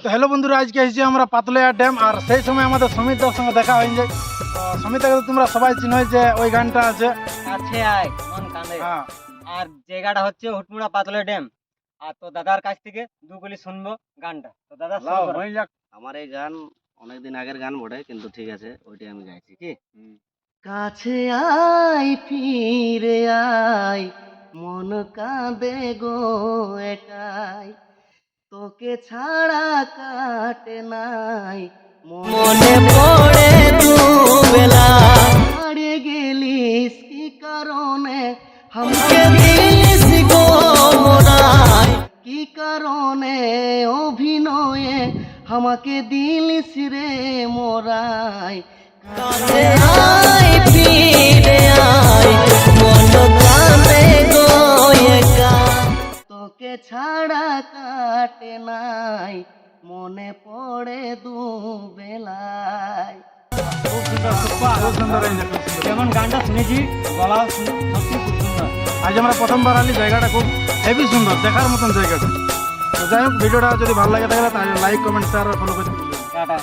তো হ্যালো বন্ধুরা, আজকে এসেছি আমরা পাতলইয়া ড্যাম। আর সেই সময় আমাদের সমিতদার সঙ্গে দেখা হয়ে যায়। তো সমিতাকে তো তোমরা সবাই চিনোই, যে ওই গানটা আছে। কাছে আয় মন কাঁদে। হ্যাঁ, আর জায়গাটা হচ্ছে হুটমুড়া পাতলা ড্যাম। আর তো দাদার কাছ থেকে দুগুলি শুনবো গানটা। তো দাদা শুরু লাও, করো। হয়ে যাক। আমার এই গান অনেকদিন আগের গান বটে, কিন্তু ঠিক আছে, ওইটাই আমি গাইছি কি। কাছে আয় ফিরে আয়, মন কাঁদে গো একাই, তোকে ছাড়া কাটে নাই, মনে পড়ে দুবেলা, হারিয়ে গেলিস কি কারণে, আমাকে দিলিস গো মোরাই, কি কারণে অভিনয়ে আমাকে দিলিস রে মোরাই। কাছে আয় ফিরে আয়, মন কাঁদে গো একা, তোকে ছাড়া কাটে নাই, মনে পড়ে দুবেলায়। খুব সুন্দর, খুব সুন্দর হয়ে যাক, খুব সুন্দর। যেমন গানটা শুনেছি, গলা সত্যি খুব সুন্দর। আজ আমরা প্রথমবার আলি, জায়গাটা খুব হেভি সুন্দর, দেখার মতন জায়গাটা। তো যাই হোক, ভিডিওটা যদি ভালো লাগে তাহলে লাইক, কমেন্ট, শেয়ার আর ফলো করতে ভুলবেন না। টাটা।